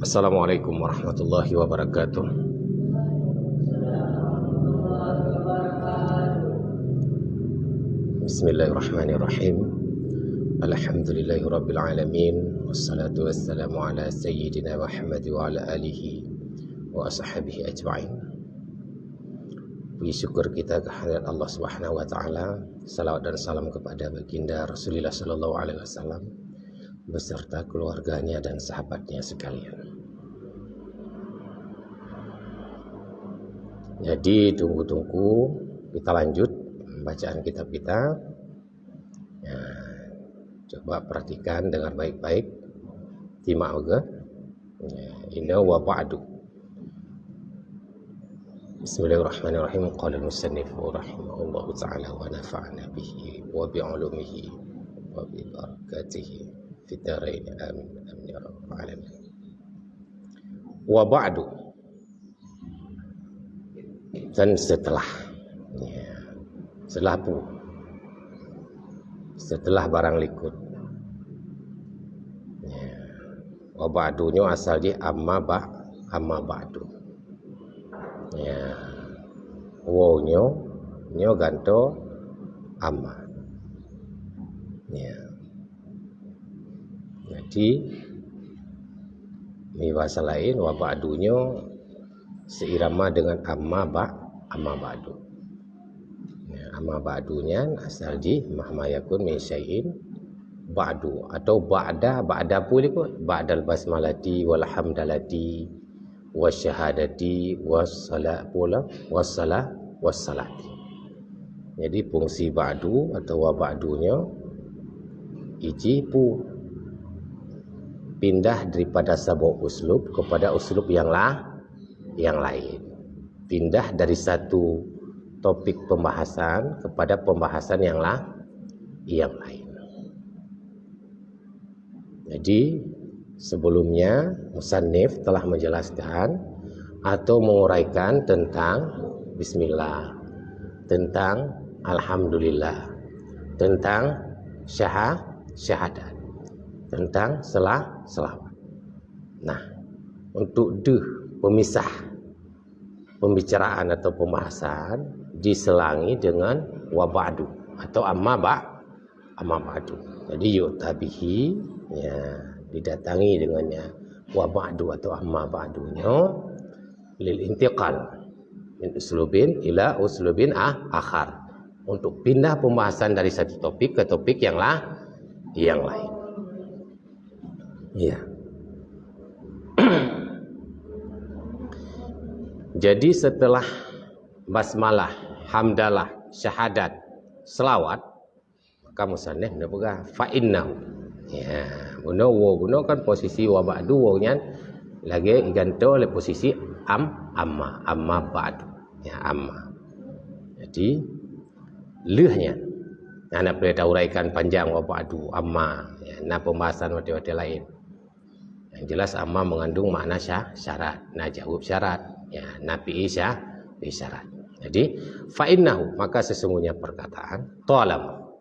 Assalamualaikum warahmatullahi wabarakatuh. Bismillahirrahmanirrahim. Alhamdulillahi rabbil alamin. Wassalatu wassalamu ala sayyidina Muhammad wa ala alihi wa ashabihi ajma'in. Puji syukur kita kehadirat Allah Subhanahu wa taala. Salawat dan salam kepada baginda Rasulullah sallallahu alaihi wasallam beserta keluarganya dan sahabatnya sekalian. Jadi tunggu-tunggu kita lanjut bacaan kitab kita. Ya, coba perhatikan dengan baik-baik. Simak juga. Ya, inna wa ba'du. Bismillahirrahmanirrahim. Qala al-musannif rahimahullahu ta'ala wa nafa'na bihi wa bi'ulumihi wa bi barakatihi fid dharain amin amin ya rabbal alamin. Wa ba'du, dan setelah ya, setelah barang likut ya. Wa ba'dunya asal dia amma ba'du ya. Nyo ganto amma ya. Jadi ini bahasa lain, wa ba'dunya seirama dengan amma ba'du ya. Amma ba'dunya asal di mahma yakun min syai'in ba'du atau ba'da pun ikut ba'dal basmalati wal hamdalati wasyahadati wassalati. Jadi fungsi ba'du atau wa ba'dunya iji pu pindah daripada sebuah uslub kepada uslub yang lain. Pindah dari satu topik pembahasan kepada pembahasan yang lain. Jadi sebelumnya musannif telah menjelaskan atau menguraikan tentang bismillah, tentang alhamdulillah, tentang syahadat, tentang selawat. Nah, untuk pemisah pembicaraan atau pembahasan diselangi dengan wa ba'du atau amma ba'du. Jadi yu'tabihi ya, didatangi dengannya wa ba'du atau amma ba'dunya lil intiqal min uslubin ila uslubin akhar, untuk pindah pembahasan dari satu topik ke topik yang lain. Ya. Jadi setelah basmalah, hamdalah, syahadat, selawat, maka musannif nak pegang fa'innahu. Ya, guna kan posisi wa ba'du wawnya lagi ganto oleh posisi amma ba'du. Ya, amma. Jadi lehnya nak boleh uraikan panjang wa ba'du amma, ya, nah pembahasan wati-wati lain. Yang jelas amma mengandung makna syarat, nah jawab syarat, ya, nafi syarat. Jadi fa'innahu, maka sesungguhnya perkataan talab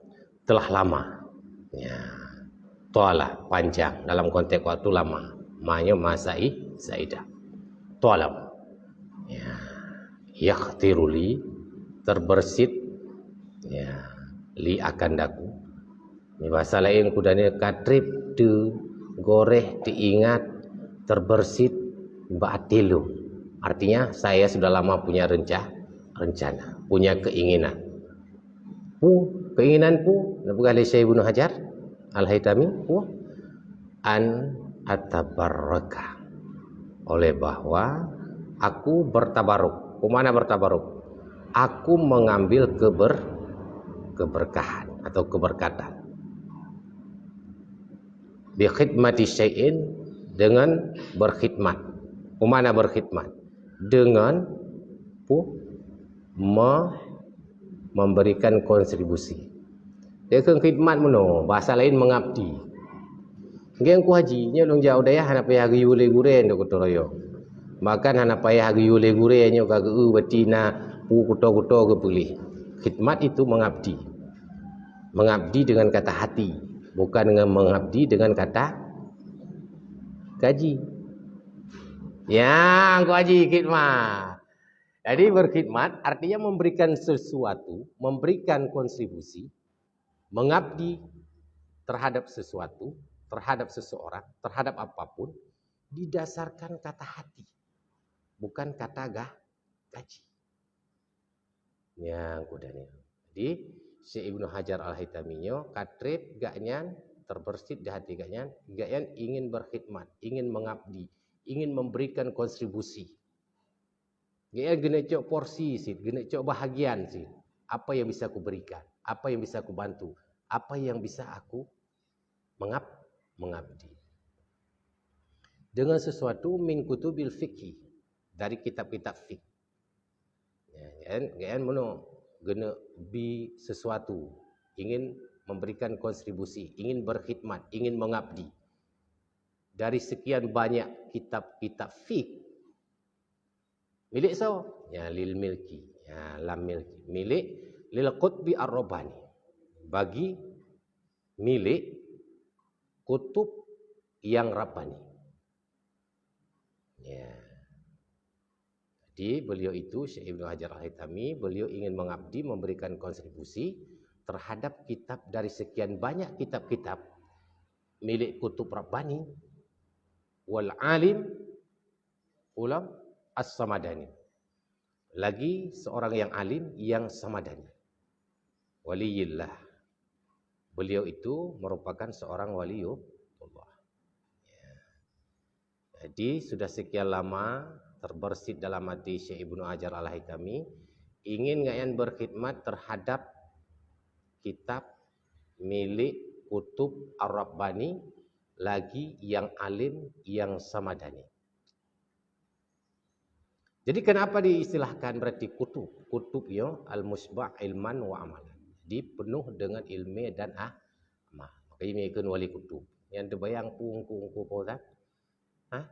telah lama, ya, talab panjang dalam konteks waktu lama, ma'nya zaidah. Talab ya, yakhtiruli terbersit ya, li akan daku. Ini bahasa lain kudanya katrip de goreh diingat terbersit ba'atilu. Artinya saya sudah lama punya rencana, punya keinginan. Keinginanku, bukan oleh Syekh Ibnu Hajar Al-Haytami, an atabarraka, oleh bahwa aku bertabaruk. Kemana bertabaruk? Aku mengambil keberkahan atau keberkatan. Bi khidmati syai'in, dengan berkhidmat. Kemana berkhidmat? Dengan memberikan kontribusi. Dia kan khidmat meno, bahasa lain mengabdi. Ngen ku haji nya dong jauh daya hana payah hari ule guren do kotoroyo. Makan hana payah hari ule guren nya kageu betina pu kuto-kuto ke pilih. Khidmat itu mengabdi. Mengabdi dengan kata hati. bukan dengan mengabdi dengan kata gaji. Ya, angko haji khidmat. Jadi berkhidmat artinya memberikan sesuatu, memberikan kontribusi, mengabdi terhadap sesuatu, terhadap seseorang, terhadap apapun, didasarkan kata hati, bukan kata gaji. Ya, kudanya. Jadi, Syekh Ibnu Hajar Al-Haytami katrip gaknyan terbersit di hati gaknyan ingin berkhidmat, ingin mengabdi, ingin memberikan kontribusi. Gaknyan gena cok porsi sih, gena cok bahagian sih. Apa yang bisa aku berikan, apa yang bisa aku bantu, apa yang bisa aku mengabdi. Dengan sesuatu min kutubil fikih, dari kitab-kitab fikih. Ya, gena bi sesuatu, ingin memberikan kontribusi, ingin berkhidmat, ingin mengabdi. Dari sekian banyak kitab-kitab fikih, milik ya lil milki, ya lam milki, milik lil qutbi ar-rabbani, bagi milik kutub yang rabbani. Ya. Jadi beliau itu Syekh Ibnu Hajar Al-Haytami, beliau ingin mengabdi, memberikan kontribusi terhadap kitab dari sekian banyak kitab-kitab milik kutub rabbani wal alim ulam as-samadani. Lagi seorang yang alim yang samadani. Waliyillah. Beliau itu merupakan seorang waliullah. Ya. Jadi sudah sekian lama terbersit dalam hati Syekh Ibnu Hajar Al-Haytami, ingin ngayan berkhidmat terhadap kitab milik kutub ar-rabbani, lagi yang alim yang samadani. Jadi kenapa diistilahkan berarti kutub? Kutub yo al-musba' ilman wa amalan. Jadi penuh dengan ilmu dan amal. Makanya mereka wali kutub. Yang terbayang ku Pak. Hah?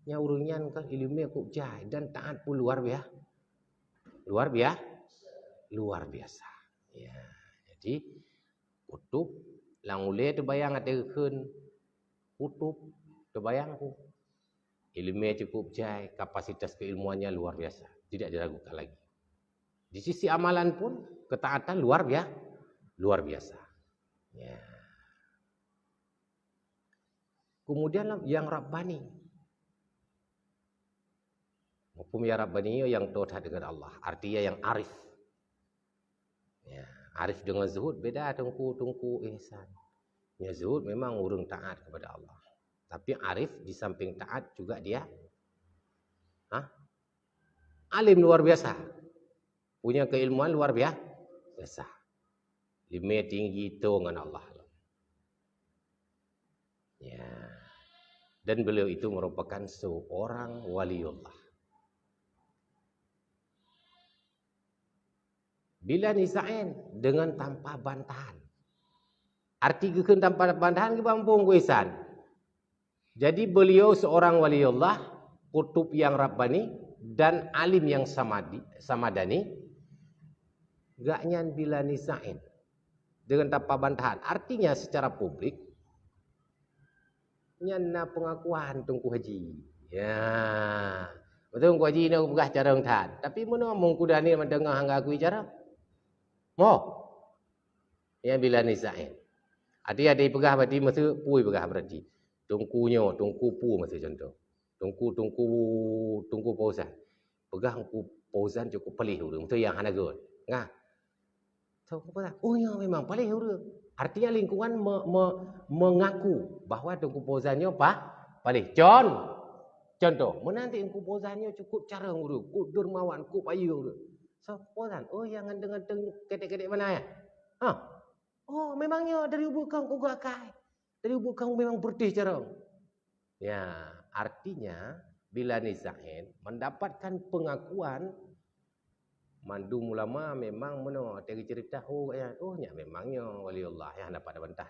Nya urunyan kan ilmu aku jai dan taat pun luar biasa. Luar biasa. Ya. Jadi kutub lang ule terbayang ada keun kutub terbayang ku. Ilmu cukup jai, kapasitas keilmuannya luar biasa, tidak diragukan lagi. Di sisi amalan pun ketaatan luar biasa. Ya. Kemudian yang Rabbani, hukum ya Rabbani yang taat dengan Allah, artinya yang arif. Ya, arif dengan zuhud beda, tungku ihsan. Ya, zuhud memang urung taat kepada Allah. Tapi arif di samping taat juga dia alim luar biasa. Punya keilmuan luar biasa. Ilmu tinggi itu dengan Allah. Ya. Dan beliau itu merupakan seorang waliullah. Bila nisa'in dengan tanpa bantahan. Arti kekan tanpa bantahan ke bampung kuisan. Jadi beliau seorang waliullah, kutub yang rabbani dan alim yang samadani. Gaknyan bila nisa'in dengan tanpa bantahan. Artinya secara publik nyana pengakuan Tungku Haji. Ya. Betul Tungku Haji ni aku pegah cara ngtat. Tapi mana mung kuda ni mendengar hangga aku cara? Mo. Ya bila nisa'in. Ada pegah berarti masa pui pegah berarti. Tungku pu masa contoh. Tungku pausan. Pegah ku pausan cukup pelih urang. Tu yang hanagot. Ngah. Tungku pausan. Oh ya memang pelih urang. Artinya lingkungan mengaku bahwa tungku pausannya pelih. Contoh, menanti tungku pausannya cukup cara urang. Ku dermawan, ku payu urang. So pausan. Oh yang dengan kedek-kedek mana ya? Oh memangnya dari bukan ku gakai. Dari bukan memang berdih cara. Ya, artinya bila nisa'in mendapatkan pengakuan mandu ulama memang dari cerita nya memangnya waliullah yang dapat bantah.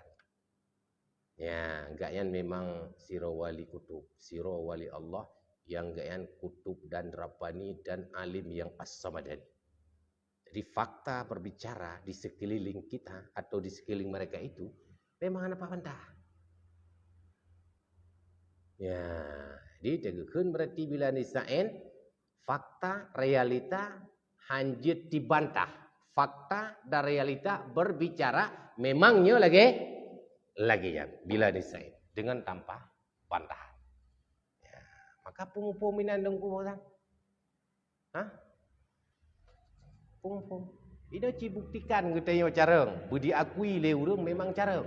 Ya, gakyan memang siro wali kutub, siro wali Allah yang gakyan kutub dan rabbani dan alim yang as-samadani. Jadi fakta berbicara di sekeliling kita atau di sekeliling mereka itu memang anak pantah. Ya, jadi teguhkan berarti bila nisain fakta realita hanjit dibantah. Fakta dan realita berbicara memangnya lagi ya bila nisain dengan tanpa bantah. Ya, maka pumupuminan dong kubosan. Hah? Pumupum. Ini cibuktikan katanya careng. Budi akui le urang memang careng.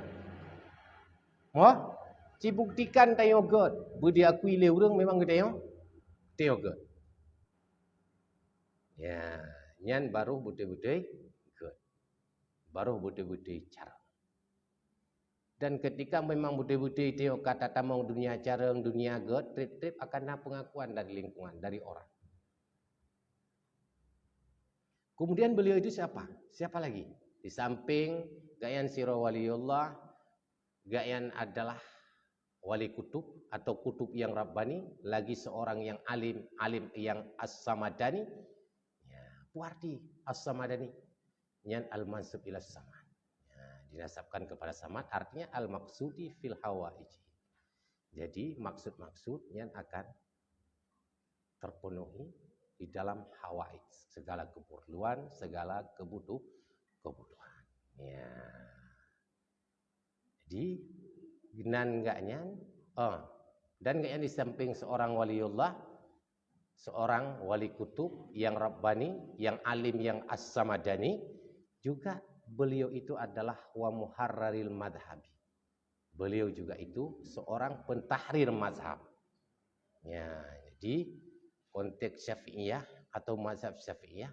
Oh? Cibuktikan tayo god. Budi akui le urang memang tayo god. Ya, nyan baru betul-betul god. Baru betul-betul careng. Dan ketika memang betul-betul tayo kata tamang dunia careng, dunia god, trip-trip akan ada pengakuan dari lingkungan, dari orang. Kemudian beliau itu siapa? Siapa lagi? Di samping Gayan Siro Waliullah, Gayan adalah wali kutub atau kutub yang Rabbani, lagi seorang yang alim yang as-samadani. Ya, puarti as-samadani. Yang al-mansub ila samad. Ya, dinasabkan kepada samad, artinya al-maksudi fil hawaiji. Jadi maksud-maksud yang akan terpenuhi di dalam hawaij, segala keperluan, segala kebutuhan. Ya. Jadi dan gaknya di samping seorang waliullah, seorang wali kutub yang Rabbani, yang alim, yang as-samadani, juga beliau itu adalah wa muharraril madhabi. Beliau juga itu seorang pentahrir mazhab. Ya, jadi konteks Syafi'iyah atau mazhab Syafi'iyah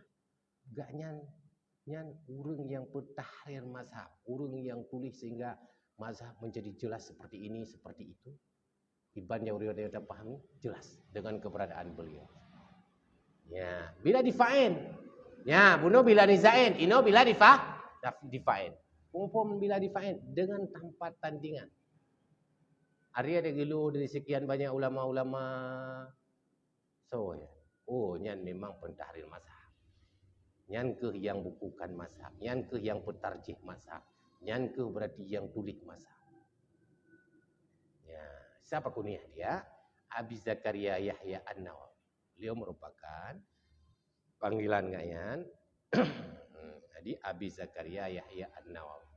gak nyan urang yang pentahrir mazhab, urang yang tulis sehingga mazhab menjadi jelas seperti ini, seperti itu. Iban yang kita pahami jelas dengan keberadaan beliau. Ya, bila difain. Ya, bunuh bila dizain, ino bila difain. Umpam bila difain dengan tanpa tandingan. Hari ada gelu dari sekian banyak ulama-ulama. So ya. Oh, nyan memang pentahrir mazhab. Nyan ke yang bukukan mazhab, nyan ke yang pentarjih mazhab. Nyan ke berarti yang tulis mazhab. Ya, siapa kunyah dia? Abi Zakaria Yahya An-Nawawi. Beliau merupakan panggilan gayan. Jadi Abi Zakaria Yahya An-Nawawi.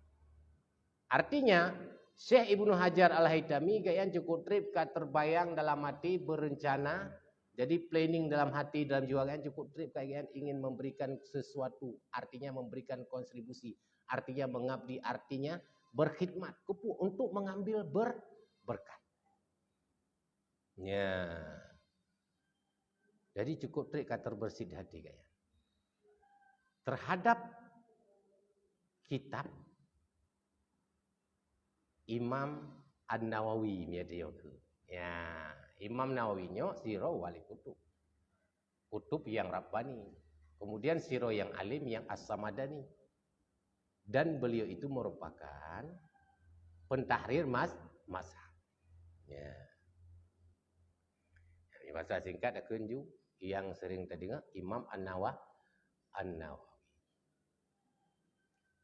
Artinya Syekh Ibnu Hajar Al-Haytami gayan cukup trip terbayang dalam hati, berencana. Jadi planning dalam hati, dalam jiwa gayan cukup trip gayan ingin memberikan sesuatu, artinya memberikan kontribusi. Artinya mengabdi, artinya berkhidmat untuk mengambil berkat. Ya. Jadi cukup trik terbersih di hati kaya. Terhadap kitab Imam An-Nawawi ya, Imam Nawawi nyo siro wali kutub. Kutub yang Rabbani. Kemudian siro yang alim, yang as-samadani. Dan beliau itu merupakan pentahrir mazhab. Ya. Di masa singkat akan yang sering terdengar Imam An-Nawawi.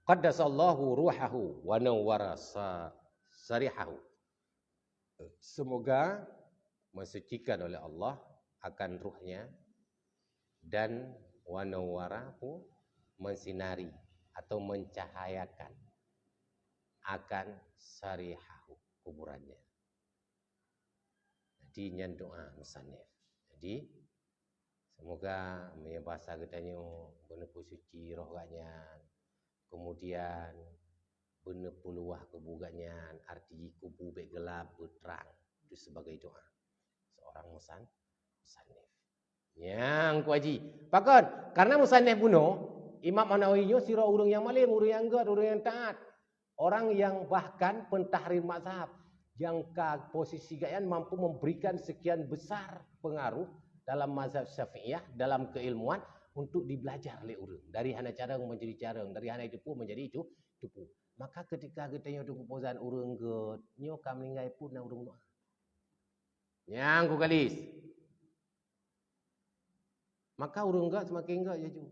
Qaddasallahu ruhahu wa nawwara sarihahu. Semoga mensucikan oleh Allah akan ruhnya dan wa nawwarahu mensinari atau mencahayakan akan sarihahu kuburannya. Jadi nyan doa musannif. Jadi semoga punya bahasa katanya benepu suci roh ganyan. Kemudian benepu luah kebuganyan, arti kubu bek gelap berterang. Itu sebagai doa seorang musannif. Yang kuaji. Pakon, karena musannif bunuh Imam An-Nawawi sira urang yang malim, urang yang god, urang yang taat. Orang yang bahkan pentahrir mazhab yang ke posisi gayan mampu memberikan sekian besar pengaruh dalam mazhab Syafi'iyah, dalam keilmuan untuk dibelajar oleh urang. Dari hana carang menjadi carang, dari hana itu menjadi itu. Maka ketika kita nyo tunggu pozan urang god, nyo kami ngai pun na urang doa. Yang ku kalis. Maka urang god semakin god jaju.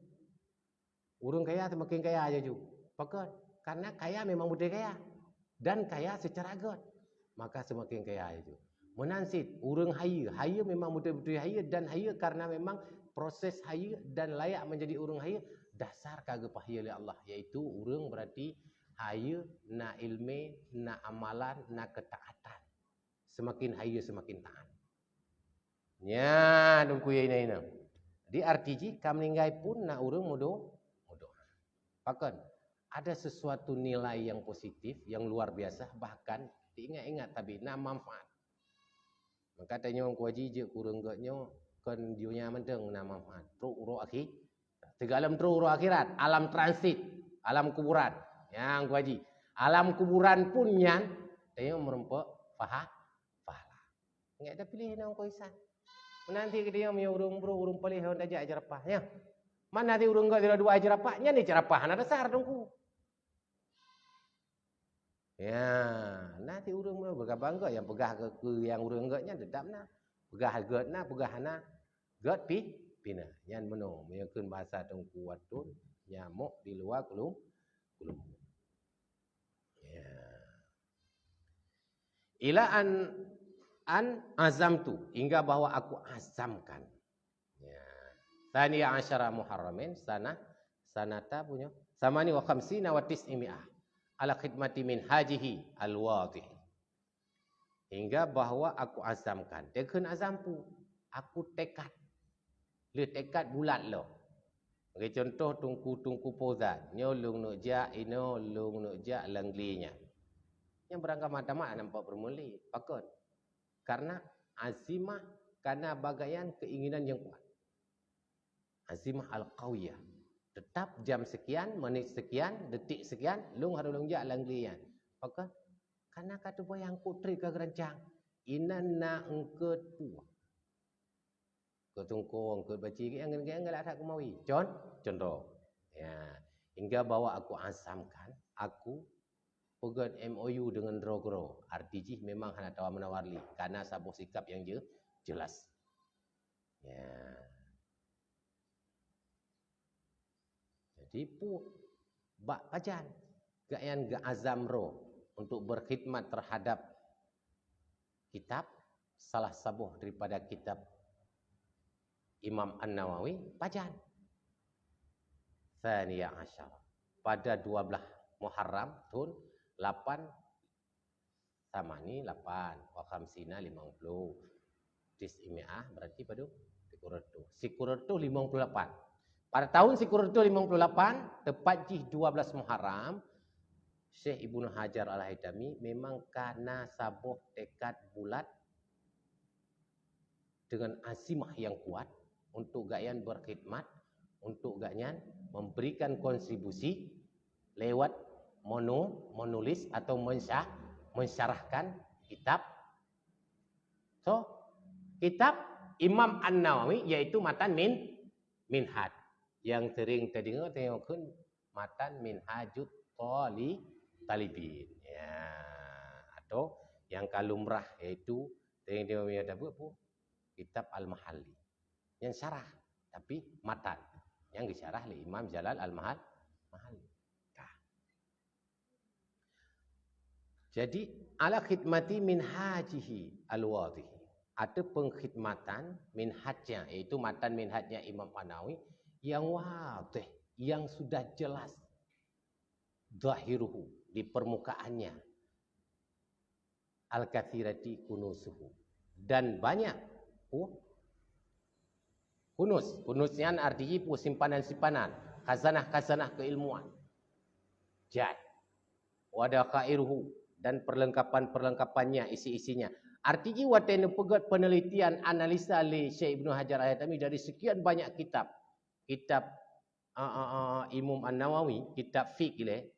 Urang kaya semakin kaya jaju. Pakon, karena kaya memang budaya kaya. dan kaya secara agak, maka semakin kaya itu. Menansit, urang haya. Haya memang betul-betul haya dan haya karena memang proses haya dan layak menjadi urang haya dasar kagak pahaya oleh Allah, iaitu urang berarti haya na ilmu, na amalan, na ketaatan. Semakin haya semakin taat. Nya dongku ini. Di arti kam ninggai pun na urang mudo. Bahkan ada sesuatu nilai yang positif, yang luar biasa, bahkan diingat-ingat tapi na manfaat. Maka tanya orang kuaji je kurang gaknya kan dunia mendeng na manfaat. Teruk uro akhir. Tiga alam teruk uro akhirat, alam transit, alam kuburan. Yang kuaji. Alam kuburan pun yang tanya merempok pahala. Enggak ada pilihan orang kuisan. Nanti dia punya urung palih orang dajak jerapahnya. Mana nanti urung gak tidak dua jerapahnya ni jerapahan ada dasar dongku. Ya, nanti urung bergabangga yang pegah ke yang urung enggaknya dedapna. Pegah getna, pegahna get pina. Yan meno, meyakeun bahasa tongku watun nyamuk di luar kulum. Ya. Ila an azam tu hingga bahwa aku azamkan. Ya. Thaniya asyara Muharramin sanata punya samani wa khamsina wa tis'imi'ah ala khidmati min hajihi al-wadih. Hingga bahwa aku azamkan. Dekun azampu. Aku tekad. Le tekad bulat lo. Bagi contoh tungku pozan. Nyolung nuk jak, ino lung nuk jak lenglinya. Yang berangkat mata-mata nampak bermuli. Pakut. Karena azimah, karena bagaian keinginan yang kuat. Azimah al-qawiyah. Tetap jam sekian, menit sekian, detik sekian, lung harus longjak langlian. Maka karena kata bayang kutri ke gerancang, inan na engket puak. Ketungkung, engket baci, yang enggak ada kemawi. Contoh. Ya. Hingga bawa aku asamkan, aku pegat MOU dengan Drogro. RTG memang hanya tawar menawarli. Karena sabuh sikap yang jelas. Ya. Jadi bak pajan gayan ga azam ro untuk berkhidmat terhadap kitab salah sabuh daripada kitab Imam An-Nawawi pajan. Thaniya asyar pada 12 Muharram tahun 8 samani 8 wa khamsina 50 tis'imi'ah berarti pada Sikuratu 58. Pada tahun Sikuratu 58, tepat jih 12 Muharram, Syekh Ibnu Hajar Al-Haytami memang karena sabuh tekad bulat dengan azimah yang kuat untuk gayan berkhidmat, untuk gayan memberikan kontribusi lewat menulis atau mensyarahkan kitab. So, kitab Imam An-Nawawi yaitu matan minhaj. Yang sering terdengar tengokkan matan minhajut talibin. Ya. Atau yang kalumrah yaitu tengok kitab Al-Mahalli. Yang syarah tapi matan yang disyarah oleh Imam Jalal Al-Mahalli. Jadi ala khidmati minhajihi al-wadih. Ada pengkhidmatan minhajnya yaitu matan minhajnya Imam An-Nawawi yang wadih, yang sudah jelas zahiruhu di permukaannya al-kathirati kunusuhu dan banyak kunusnya artinya simpanan-simpanan khazanah-khazanah keilmuan jad wadakairuhu dan perlengkapan-perlengkapannya isi-isinya. Artinya watene pegat penelitian analisa oleh Syekh Ibnu Hajar Al-Haytami dari sekian banyak kitab Imam An-Nawawi, kitab fiqh le.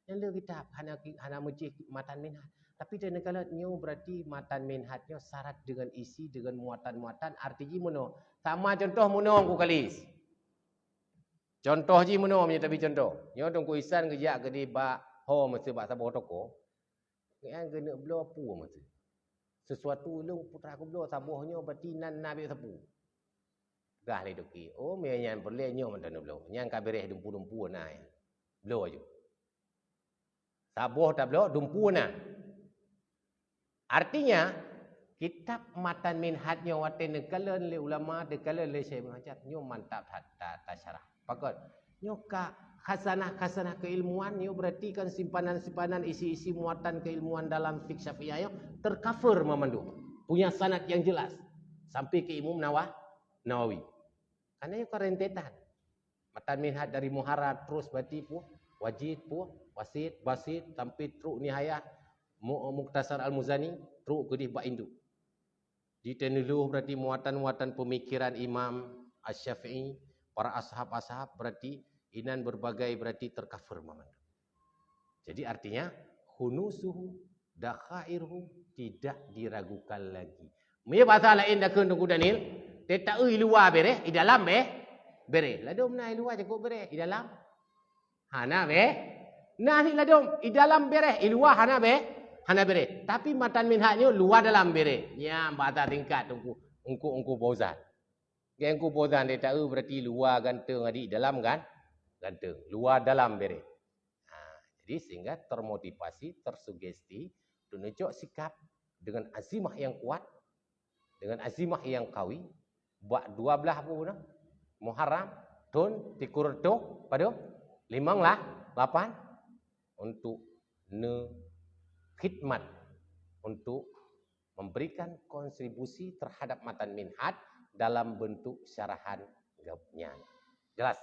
Yang le kitab hana mujih matan minhaj. Tapi dia negala nyo berarti matan minhajnya syarat dengan isi dengan muatan-muatan artinya mono. Sama contoh mono aku kalis. Contoh ji mono punya tapi contoh. Nyo dong ku isan kerja ke di ba ho mesti ba saboh toko. Yang kena belo apa mesti. Sesuatu lu putra aku belo sabohnya berarti nan nabi sapu. Gah le doki. Oh me nyan perle nyo mantan belo. Nyan kabireh dumpu-dumpu na ya. Belo aja. Sabuh tak belok dumpu na. Artinya kitab matan minhatnya watin dekalan le ulama dekalan le Syekh Hajar nyo mantap tak syarah. Pakot nyo ka khasanah keilmuan nyo berarti kan simpanan-simpanan isi-isi muatan keilmuan dalam fiqh Syafi'iyah tercover memandu. Punya sanad yang jelas sampai ke Imam Nawawi. Karena nyo rentetan. Matan minhat dari Muharrar terus berarti pu wajid pu wasit basit sampai teruk nihayah Muktasar Al-Muzani teruk ke di bab induk. Di tenuluh berarti muatan-muatan pemikiran Imam Asy-Syafi'i, para ashab-ashab berarti inan berbagai berarti tercover maman. Jadi artinya hunusuhu dakhairuhu tidak diragukan lagi. Mia bahasa lain dah tunggu Daniel, tetap luar bereh, di dalam bereh. Ladom na luar cukup bereh, di dalam hana nah ni ladom, di dalam bereh, di luar hana hana bere. Tapi matan minhatnya luar dalam bere. Ya, bahasa tingkat ungku bozan. Yang ungku bozan dia tahu berarti luar ganteng adik dalam kan? Ganteng. Luar dalam bere. Jadi sehingga termotivasi, tersugesti, tunjuk sikap dengan azimah yang kuat, dengan azimah yang kawi, buat 12 apa pun Muharram, Tun, Tikur Tok, pada 5/8 untuk khidmat untuk memberikan kontribusi terhadap matan minhat dalam bentuk syarahan gabnya. Jelas?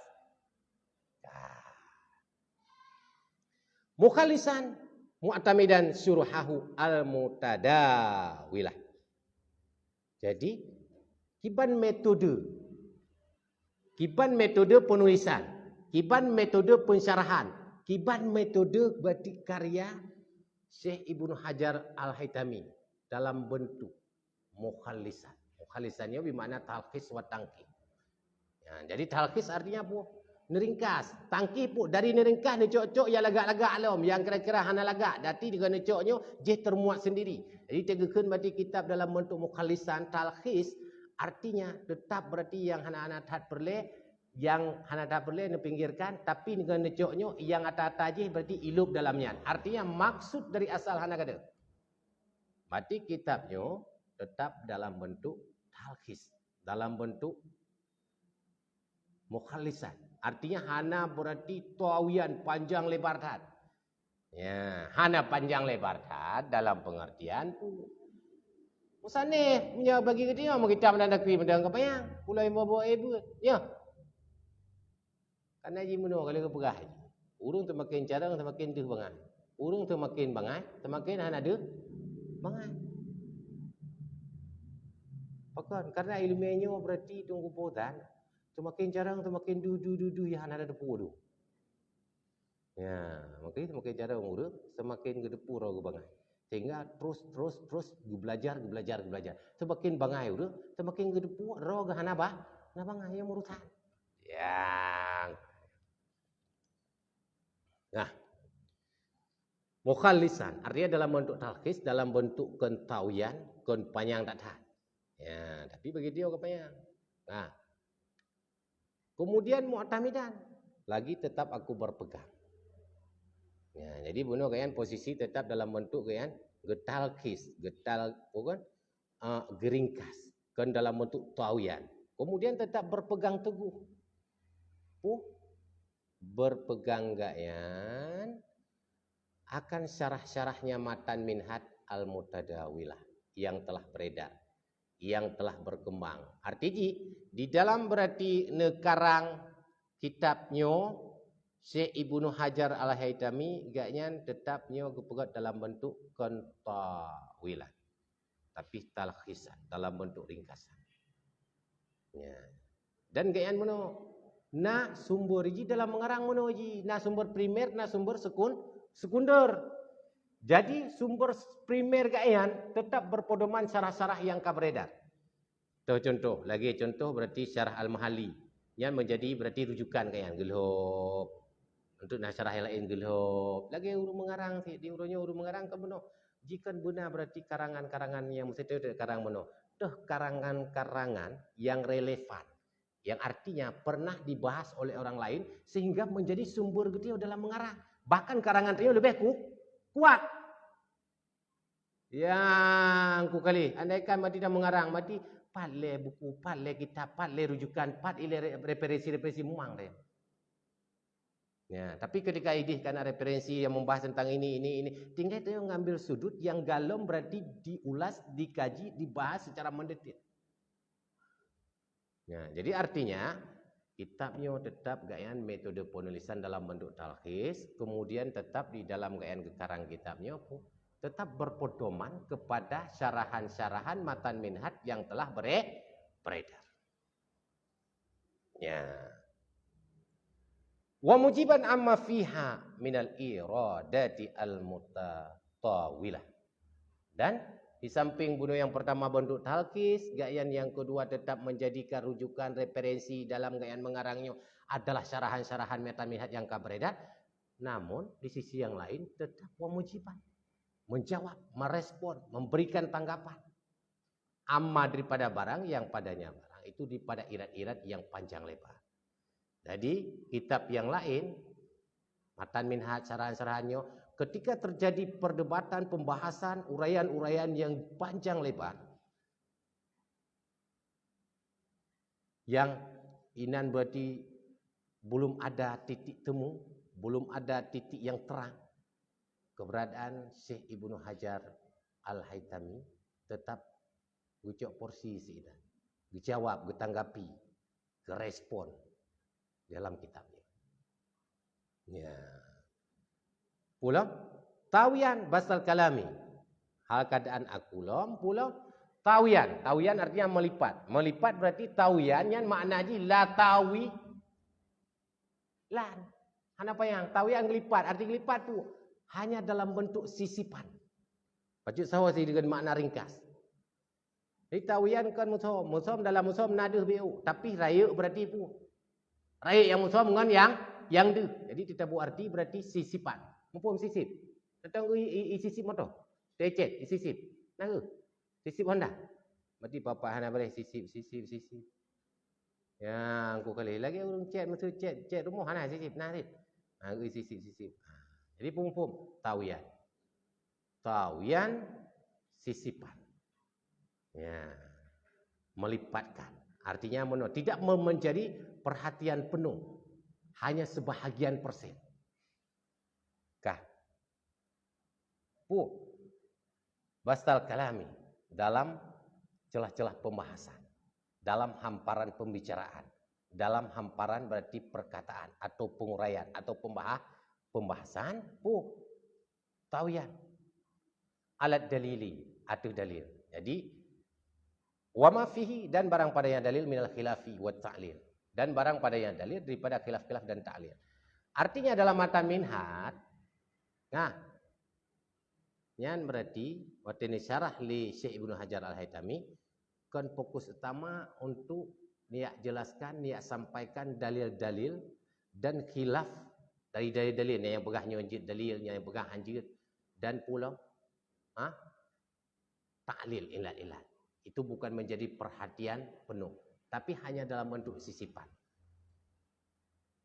Mukhalisan mu'tamidan syuruhahu al-mutadawilah. Jadi, kiban metode penulisan, kiban metode pensyarahan, kiban metode berarti karya Syekh Ibnu Hajar Al-Haytami dalam bentuk mukhalisan. Mukhalisannya bermakna talkhis wa tangkih. Ya, jadi talkhis artinya apa? Neringkas. Tangkih pun dari neringkas necok-cok yang lagak-lagak alam. Yang kira-kira hana lagak. Dati dengan necoknya je termuat sendiri. Jadi tegakan berarti kitab dalam bentuk mukhalisan talkhis artinya tetap berarti yang hana-hana tak perle yang hana tak boleh dipinggirkan, tapi dengan necoknya yang atas-atas je berarti ilup dalamnya. Artinya maksud dari asal hana kada. Berarti kitabnya tetap dalam bentuk talkhis, dalam bentuk mukhalisan. Artinya hana berarti tawian panjang lebar tat. Ya, hana panjang lebar tat dalam pengertian Musane punya bagi ke dia mau kitab dan nakwi mendang kepayang. Pulai bawa ibu. Ya. Karena ji menua kalau ke pegah. Urung semakin carang semakin deh bangai. Urung semakin bangai, semakin hana deh bangai. Pakan karena ilmiahnya berarti tunggu podan. Semakin jarang semakin dudu ya hana ada depu tu. Ya, makanya semakin jarang urung semakin gedepu roh bangai. Sehingga terus belajar. Semakin bangai urung semakin gedepu roh hana bah. Nah bangai yang urusan. Ya. Nah, mukhalisan artinya dalam bentuk talkhis, dalam bentuk kentawian, panjang tak tahan. Ya, tapi bagi dia kepayang. Nah, kemudian mu'tamidan, lagi tetap aku berpegang. Ya, jadi bunuh kalian posisi tetap dalam bentuk kalian getalkhis, bukan geringkas, kan dalam bentuk tawian. Kemudian tetap berpegang teguh. Berpegang gakyan akan syarah-syarahnya matan minhat al-mutadawilah yang telah beredar, yang telah berkembang. Artinya di dalam berarti nekarang kitabnya Syekh Ibnu Hajar Al-Haytami gaknya tetapnya kepegat dalam bentuk kontawilah, tapi talkhisan dalam bentuk ringkasan. Ya. Dan gaknya mana? Na sumber ji dalam mengarang mana ji? Na sumber primer, na sumber sekunder. Jadi sumber primer kaian tetap berpedoman syarah-syarah yang beredar. Contoh berarti syarah Al-Mahalli yang menjadi berarti rujukan kaian gelhop. Untuk syarah yang lain gelhop. Lagi urung mengarang sih, di urungnya urung mengarang ke mana? Jika benar berarti karangan-karangan yang mesti itu karang mana? Tuh karangan-karangan yang relevan. Yang artinya pernah dibahas oleh orang lain sehingga menjadi sumber gede dalam mengarang. Bahkan karangan dia lebih Kuat. Yang ku kali. Andaikan mati dah mengarang. Mati patle buku, patle kitab, patle rujukan, patle referensi-referensi muang dia. Ya, tapi ketika idih kan referensi yang membahas tentang ini, tinggal itu yang ngambil sudut yang galom berarti diulas, dikaji, dibahas secara mendetail. Ya, jadi artinya kitabnya tetap gayaan metode penulisan dalam bentuk talkhis, kemudian tetap di dalam gayaan kekarang kitabnya tetap berpedoman kepada syarahan-syarahan matan minhaj yang telah beredar. Ya. Wa mujiban amma fiha minal iradati al-mutatawilah. Dan di samping bunuh yang pertama bentuk talkis, gayaan yang kedua tetap menjadikan rujukan referensi dalam gayaan mengarangnya adalah syarahan-syarahan matan minhaj yang beredar. Namun di sisi yang lain tetap wa mujiban, menjawab, merespon, memberikan tanggapan. Amma daripada barang yang padanya barang itu daripada irat-irat yang panjang lebar. Jadi kitab yang lain, matan minhaj, syarahan-syarahannya, ketika terjadi perdebatan, pembahasan, uraian-uraian yang panjang lebar, yang inan berarti belum ada titik temu, belum ada titik yang terang, keberadaan Syekh Ibnu Hajar Al-Haytami tetap gucok porsi seinan, dijawab, ditanggapi, direspon dalam kitabnya. Ya. Pula tawian basal kalami. Hal keadaan akulom pula tawian. Tawian artinya melipat. Melipat berarti tawian yang makna ji la tawi lan. Apa yang tawian gelipat, arti gelipat tu hanya dalam bentuk sisipan. Pacut sawa sih dengan makna ringkas. Jadi tawian kan musom dalam musom naduh bu, tapi raya berarti pu. Raya yang musom dengan yang du. Jadi kita buat arti berarti sisipan. Mumpung sisip. Datang sisip motor. Decet sisip. Nah, sisip Honda. Berarti bapa hana boleh sisip. Yang aku kali lagi orang chat rumah hana sisip nah sip. Nah, sisip. Jadi pum tawian. Tawian sisipan. Ya. Melipatkan. Artinya tidak menjadi perhatian penuh. Hanya sebahagian persen. Kah? Bastal kalami. Dalam celah-celah pembahasan. Dalam hamparan pembicaraan. Dalam hamparan berarti perkataan. Atau penguraian. Atau pembahasan. Tawian. Alat dalili. Atau dalil. Jadi wa ma fihi dan barang padanya dalil minal khilafi wa ta'lil. Dan barang padanya dalil daripada khilaf-khilaf dan ta'lil. Artinya dalam matan minhaj, nah, yang berarti waktu ini syarah li Syekh Ibnu Hajar Al-Haytami kan fokus utama untuk niat jelaskan, niat sampaikan dalil-dalil dan khilaf dari dalil-dalil yang pegah nyonjit dalilnya, yang pegah anjir dan pula ta'lil ilat-ilat. Itu bukan menjadi perhatian penuh, tapi hanya dalam bentuk sisipan.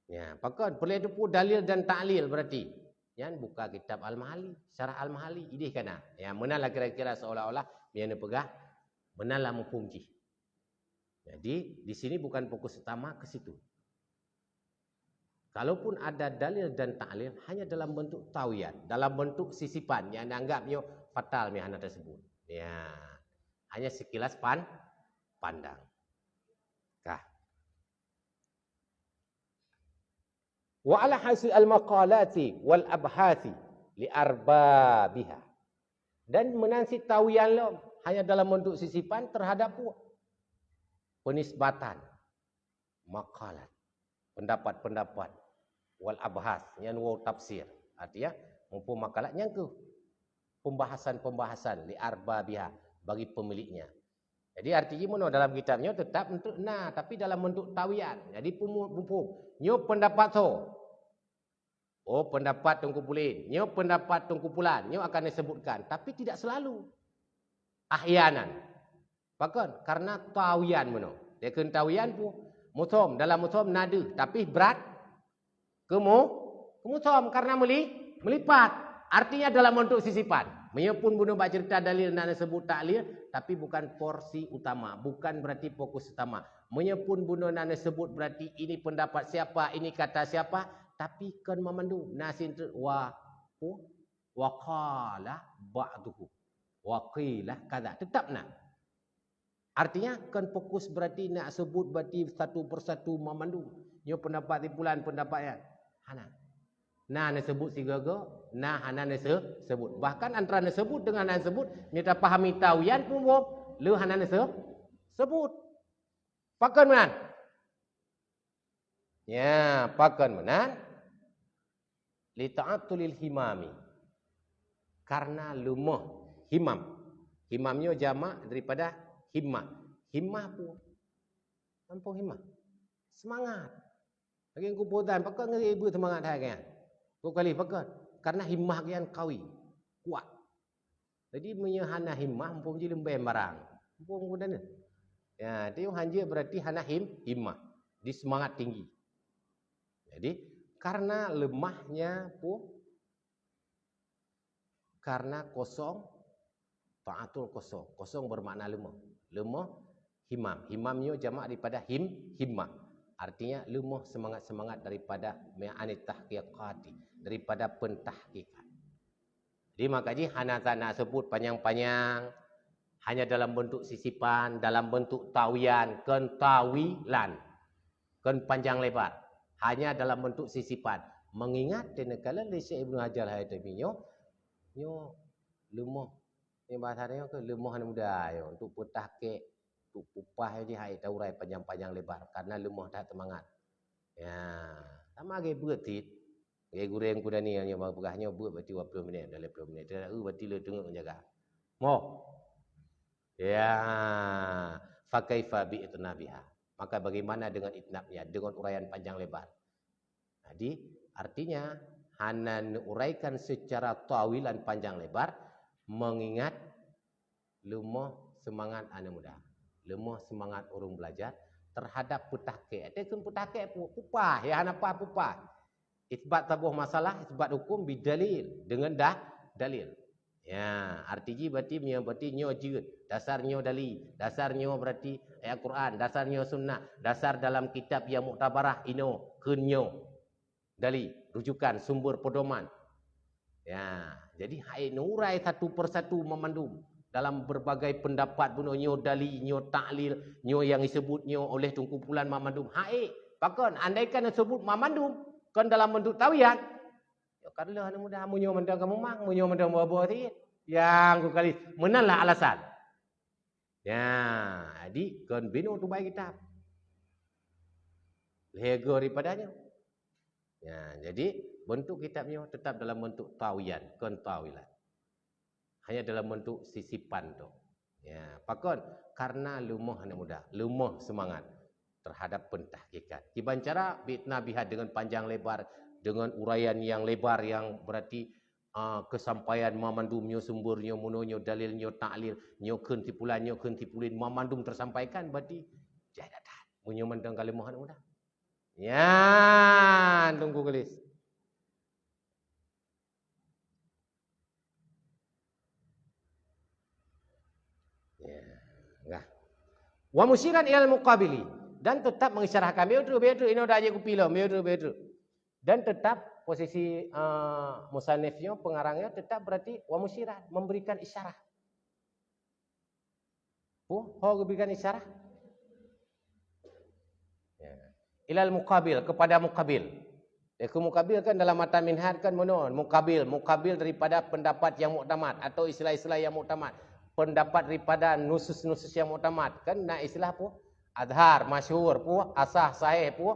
Ya, pakai boleh itu dalil dan ta'lil berarti. Yang buka kitab Al-Mahali, Syarah Al-Mahali, idih kana. Ya, menalah kira-kira seolah-olah yang pegah menalah mufumji. Jadi di sini bukan fokus utama ke situ. Kalaupun ada dalil dan ta'lil hanya dalam bentuk tawian, dalam bentuk sisipan yang dianggapnya fatal mihana tersebut. Ya. Hanya sekilas pandang. Kah? Wa ala hasil al-maqalati wal abhathi li arbabiha. Dan menansi tawian lo hanya dalam bentuk sisipan terhadap penisbatan maqalat, pendapat-pendapat wal abhath yang tafsir. Artinya mumpung makalat yang ke pembahasan-pembahasan li arbabiha bagi pemiliknya. Jadi artinya dalam kitabnya tetap untuk tapi dalam bentuk tawian. Jadi nyo pendapat pendapat Tungku Pulin, nyo pendapat Tungku Pulan, nyo akan disebutkan, tapi tidak selalu. Ahyanan. Bahkan karena tawian Dia kan tawian musom dalam musom nada, tapi berat musom karena melipat. Artinya dalam bentuk sisipan. Menyepun bunuh bak cerita dalil nak sebut taklil, tapi bukan porsi utama, bukan berarti fokus utama. Menyepun bunuh nak sebut berarti ini pendapat siapa, ini kata siapa, tapi kan memandu nasin wa qala ba'duhu wa qila kadza, tetap nak. Artinya kan fokus berarti nak sebut berarti satu persatu memandu. Nyo pendapat timpulan pendapat yang hana. Nah sebut sigaga, nah hana sebut. Bahkan antara sebut dengan hana sebut, kita pahami tawian pun le hana sebut. Pakan menan. Ya, pakan menan. Li ta'attulil himami. Karena lemah himam. Himamnya jamak daripada himmah. Himmah pun. Kampung himmah. Semangat. Lagi kumpulan pakan ngeri ibu semangat hai kan. Kau kali pakat. Karena himmah kian kawi. Kuat. Jadi menyahana himmah. Mumpung je lembem barang. Mumpung mudah ni. Ya, dia hanya berarti hana himmah. Di semangat tinggi. Jadi, karena lemahnya pun. Karena kosong. Ta'atul kosong. Kosong bermakna lemah. Lemah himam. Himamnya jamak daripada himmah. Artinya lemah semangat-semangat daripada ma'anit tahqiqati, daripada pentahqiqat. Jadi makanya hana tak nak sebut panjang-panjang, hanya dalam bentuk sisipan, dalam bentuk tawian, kentawilan, ken panjang lebar, hanya dalam bentuk sisipan. Mengingat denekala Syekh Ibnu Hajar Haytami nyo lemah. Ni bahasanya ke lemah muda yo untuk pentahqiq. Upah je hai taurai panjang-panjang lebar karena lemah tak semangat. Ya, sama ge betit. Ge goreng kuda ni yang bagahnya buat berarti 20 minit dalam 20 minit. Dah berarti le tengok menjaga. Mo. Ya, fa kaifa bi itnabiha. Maka bagaimana dengan itnabnya, dengan uraian panjang lebar. Jadi, artinya hana uraikan secara tawilan panjang lebar mengingat lemah semangat anak muda. Lemah semangat orang belajar terhadap putahke. Ada kan putahke pupah. Ya apa pupah? Isbat tabuh masalah, isbat hukum bidalil. Dengan dalil. Ya, artinya berarti nyo jud. Dasarnya dalil. Dasarnya berarti ayat Quran. Dasarnya sunnah. Dasar dalam kitab yang muktabarah ino. Kenyo. Dalil. Rujukan, sumber pedoman. Ya, jadi hai nurai satu persatu memandum. Dalam berbagai pendapat bunuh nyo dalil, nyo taklil, nyo yang disebutnya oleh kumpulan mamandum. Hai, bahkan andaikan disebut mamandum kan dalam bentuk tawian. Ya karena anu mudah munyo mendang kamu mang, munyo mendang bawa ti. Yang ku kali menanlah alasan. Ya, jadi kan bino tu baik kitab. Lego daripadanya. Ya, jadi bentuk kitabnya tetap dalam bentuk tawian, kan tawilan. Hanya dalam bentuk sisipan tu. Ya, pakon karena lumah anak muda, lumah semangat terhadap pentahqiqat. Dibancara bitna biha dengan panjang lebar, dengan uraian yang lebar yang berarti kesampaian mamandumnya, sumbernya, munonyo, dalilnya, taklil, nyo kentipulan, nyo kentipulin mamandum tersampaikan berarti jadadan. Munyo mendang kalimah anak muda. Ya, tunggu gelis. Wa musyiran ilal muqabili, dan tetap mengisyarahkan betul ino dah je kupilo betul. Dan tetap posisi musannifnya, pengarangnya tetap berarti wa musyiran, memberikan isyarah. Memberikan isyarah. Ya. Ilal muqabil, kepada muqabil. Ke muqabil kan dalam matan minhaj kan monon, muqabil daripada pendapat yang muktamad atau istilah-istilah yang muktamad. Pendapat daripada nusus-nusus yang muktamad kan nak istilah pu adhar masyhur pu asah sahih pu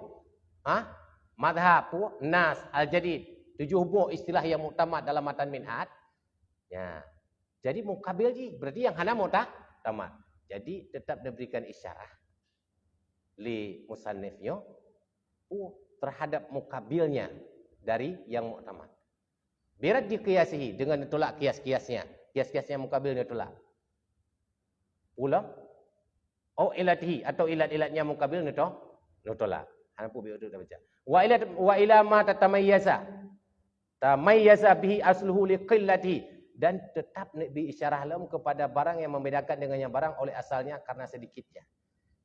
madhab pu nas al-jadid 7 buah istilah yang muktamad dalam matan minhaj. Ya, jadi muqabil ji berarti yang hana muktamad. Jadi tetap diberikan isyarah li musannifnya terhadap muqabilnya dari yang muktamad. Biar dikiasihi dengan tolak kias-kiasnya. Kias-kiasnya muqabilnya tolak. Ulang ilatihi atau ilat-ilatnya muqabil tolak. Hana pu biar tu dah baca. Wa ila ma tatamayyaza. tamayyaza bihi asluhu liqillati, dan tetap biisyarah lam kepada barang yang membedakan dengannya barang oleh asalnya karena sedikitnya.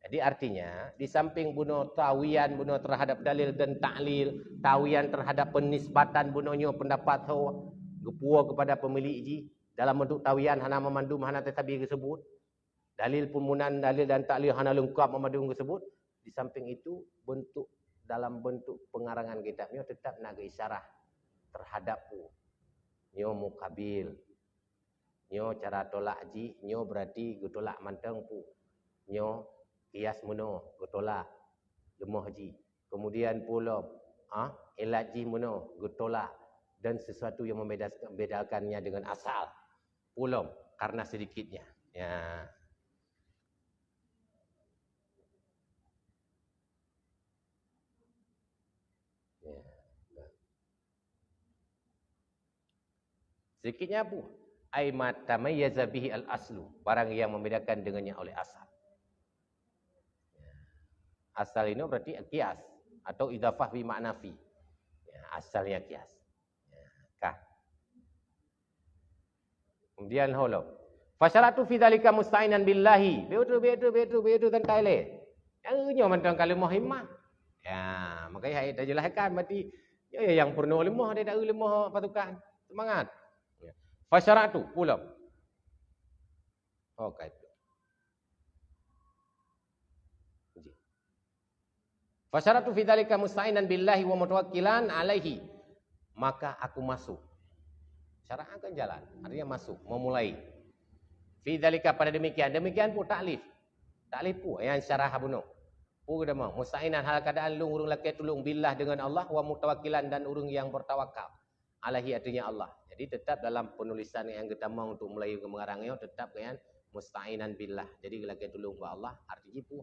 Jadi artinya di samping bunuh tawian, bunuh terhadap dalil dan ta'lil, tawian terhadap penisbatan bunuhnya pendapat gepua kepada pemilik ji dalam bentuk tawian hana memandum hana tetabi tersebut, dalil pembunuhan dalil dan ta'lil hana lengkap memandum tersebut. Di samping itu bentuk dalam bentuk pengarangan kitabnya tetap nak isyarah terhadap nyo mukabil, nyo cara tolak ji, nyo berarti gutolak manteng pu, nyo kias muno gutolak lemah ji, kemudian pula elat ji muno gutolak, dan sesuatu yang membedakannya dengan asal pula karena sedikitnya. Ya. Sedikitnya apa? Ai ma tamayyaza bihi al-aslu, barang yang membedakan dengannya oleh asal. Asal ini berarti kias atau idafah bi makna fi. Ya, asalnya kias. Ya, kah. Kemudian holo. Fasyaratu fi dzalika musta'inan billahi. Betul tentai le. Yang mentang kalau muhimmah. Ya, makanya ayat dah jelaskan berarti yang purna lemah dia dak lemah patukan. Semangat. Ya. Fasyaratu pula. Okey. Fasyaratu fi dzalika musta'inan billahi wa mutawakkilan alaihi. Maka aku masuk. Syarat akan jalan, artinya masuk, memulai. Fi dzalika pada demikian. Demikian pun taklif. Taklif pun yang syarah bunuh. Pu kita mau musta'inan hal keadaan lu urung laki tolong billah dengan Allah wa mutawakkilan dan urung yang bertawakal. Alaihi artinya Allah. Jadi tetap dalam penulisan yang kita mau untuk mulai mengarangnya tetap dengan musta'inan billah. Jadi laki tolong ke Allah artinya pu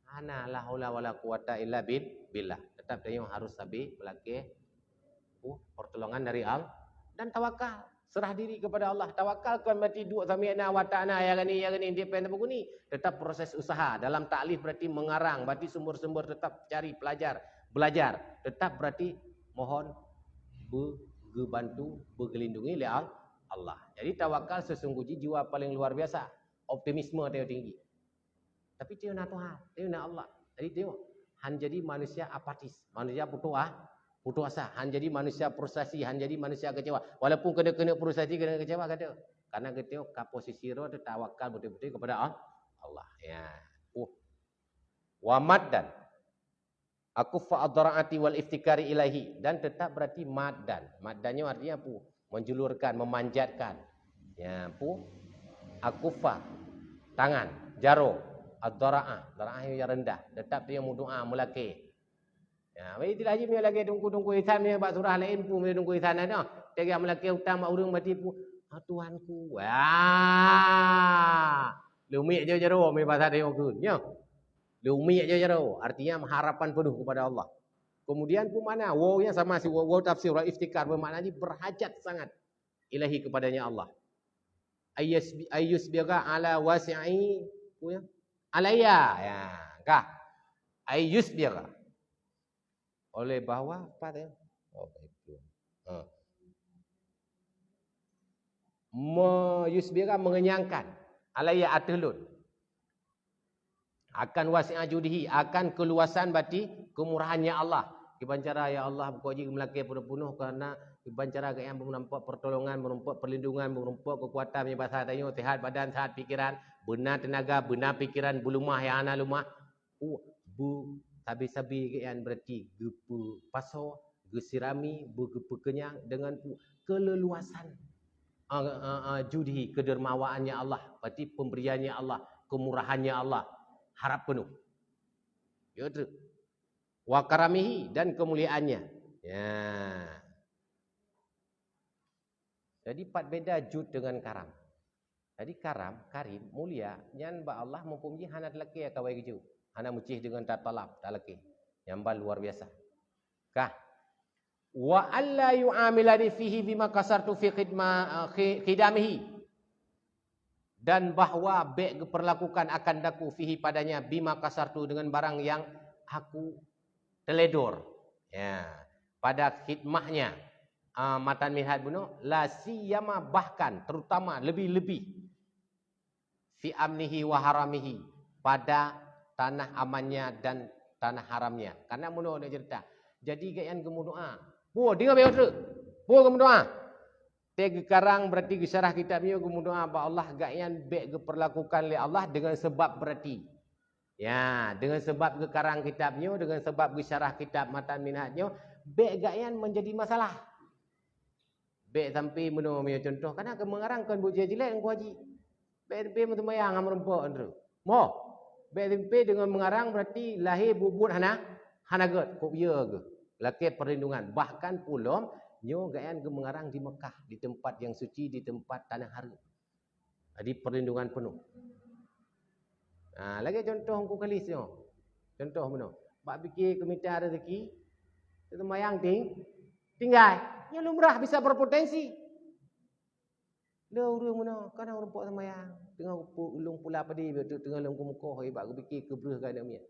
ana la haula wala quwata illa billah. Tetap dia harus sabi melaki pertolongan dari Allah dan tawakal, serah diri kepada Allah. Tawakal kan berarti dua sami'na wa ta'na yang ini independen begini. Tetap proses usaha. Dalam taklif berarti mengarang, berarti sumber-sumber tetap cari belajar. Tetap berarti mohon berbantu, bergelindungi oleh Allah. Jadi tawakal sesungguhnya jiwa paling luar biasa. Optimisme dia tinggi. Tapi dia nak Tuhan, dia nak Allah. Jadi dia han jadi manusia apatis, manusia putus asa, han jadi manusia frustasi, han jadi manusia kecewa. Walaupun kena frustasi, kena kecewa kata. Karena kita posisi roh tawakal betul-betul kepada Allah. Ya. Wa maddan. Aku fa'adra'ati wal iftikari ilahi, dan tetap berarti maddan. Maddannya artinya apa? Menjulurkan, memanjatkan. Ya, apa? Akufa tangan, jaro. Ad-dara'ah, dara'ah yang rendah, tetap dia doa melaki. Ya, bagi tidak ajib dia lagi dungku hitam ni bab surah lain pun dia dungku hitam dah. Dia melaki utama urang mati pu. Tuhanku. Wah. Lumik je jero me bahasa dia kun. Ya. Lumik je jero, artinya harapan penuh kepada Allah. Kemudian pun mana? Wawnya sama si waw tafsir wa iftikar bermakna berhajat sangat ilahi kepadanya Allah. Ayyus biqa ala wasi'i ya. Alaya, ya, kah? Ayus biar oleh bawah apa dia? Oh itu. Yusbira mengenyangkan alaya atlun akan wasi'a judihi, akan keluasan berarti kemurahannya Allah. Kibancara ya Allah bukaji melaki penuh karena kibancara yang menampak pertolongan, menampak perlindungan, menampak kekuatan yang bahasa tanya sehat badan, sehat pikiran, benar tenaga, benar pikiran, bulumah yang ana lumah. Bu sabi-sabi yang berarti gepu paso, gesirami, gepu kenyang dengan keleluasan judi kedermawaannya Allah, berarti pemberiannya Allah, kemurahannya Allah, harap penuh. Ya tu. Wa karamihi, dan kemuliaannya. Ya. Jadi empat beda jud dengan karam. Jadi karim, mulia, nyan ba Allah mempunyai hana laki ya kawai gitu. Hana mucih dengan tatalab, tak laki. Yang luar biasa. Kah? Wa alla yu'amilani fihi bima kasartu fi khidamihi. Dan bahwa baik perlakukan akan daku fihi padanya bima kasartu dengan barang yang aku teledor. Ya, pada khidmahnya matan minhaj bunuh la siyama bahkan terutama lebih-lebih fi amnihi wa haramihi pada tanah amannya dan tanah haramnya. Karena bunuh nak cerita. Jadi gayan gemudoa. Bu dengar betul. Bu gemudoa. Teg karang berarti gesarah kitabnya gemudoa ba Allah gayan bek geperlakukan oleh Allah dengan sebab berarti. Ya, dengan sebab gekarang kitabnya, dengan sebab gesarah kitab matan minhajnya, bek gayan menjadi masalah. Bek sampai bunuh contoh karena kemengarangkan bu jelek engko haji. Bek memayang am rempok andru. Mo. Bek dengan mengarang berarti lahir bubut hanaget kok ye ke. Laki perlindungan bahkan pulom nyo gayan ge mengarang di Mekah di tempat yang suci di tempat tanah haram. Jadi perlindungan penuh. Lagi contoh engko kalisnya. Contoh beno. Bak fikir kemita rezeki itu mayang tinggal. Nya lumrah bisa berpotensi. Dah urang mana kan orang pok semayang tengah ulung pula padi tengah lengku muka hoi bak fikir kebreh kan dia.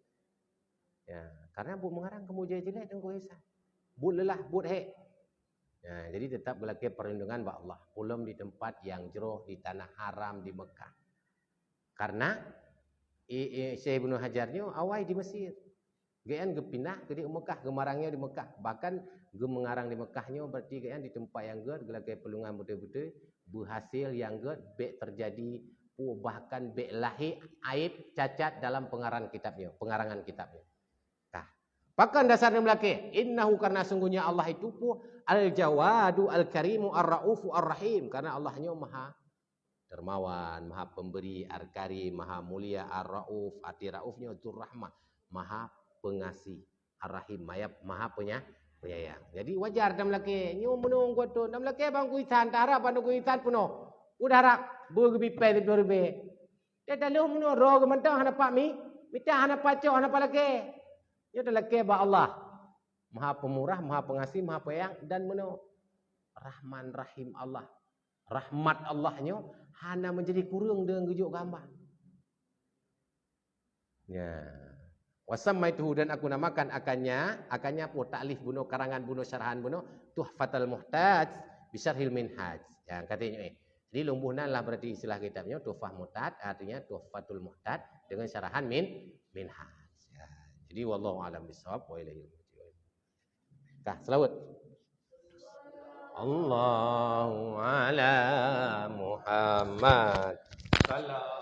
Ya, karena bu mengarang kemudian jelek tengku hisan. Bu lelah bu hek. Ya, jadi tetap berlaku perlindungan ba Allah. Ulum di tempat yang jauh di tanah haram di Mekah. Karena Syekh Ibnu Hajarnya awal di Mesir. Gayan ge pindah ke di Mekah, gemarangnya di Mekah. Bahkan ge mengarang di Mekahnya berarti gayan di tempat yang ge gelake pelungan betul-betul berhasil yang ge bek terjadi bahkan bek lahir aib cacat dalam pengarangan kitabnya. Nah, bahkan dasarnya melaki innahu karena sungguhnya Allah itu al-jawadu al-karimu ar-raufu ar-rahim karena Allahnya maha dermawan, maha pemberi, ar-karim, maha mulia, ar-rauf, arti raufnya dzur rahmah, maha pengasih, ar-rahim, maha penyayang. Jadi wajar dalam laki, nyu menunggu tu, dalam laki bang kuisan, tarap bang kuisan puno. Udah harap bergebi pe berbe. Dia dalu menunggu roh mentang hana pak mi, minta hana paco hana laki. Dia dah laki ba Allah. Maha pemurah, maha pengasih, maha penyayang dan menunggu Rahman Rahim Allah. Rahmat Allahnya hana menjadi kurang dengan gejuk gambar. Ya. Wasammaituhu dan aku namakan akannya pun taklif bunuh karangan bunuh syarahan bunuh Tuhfatul Muhtaj bisyarhil Minhaj. Ya katanya Jadi lumbuhnan lah berarti istilah kitabnya Tuhfah Muhtaj artinya Tuhfatul Muhtaj dengan syarahan Minhaj. Ya. Jadi wallahu a'lam bishawab wa ilaihi al-marji'. Kah, selawat. Allahu ala Muhammad. Salam.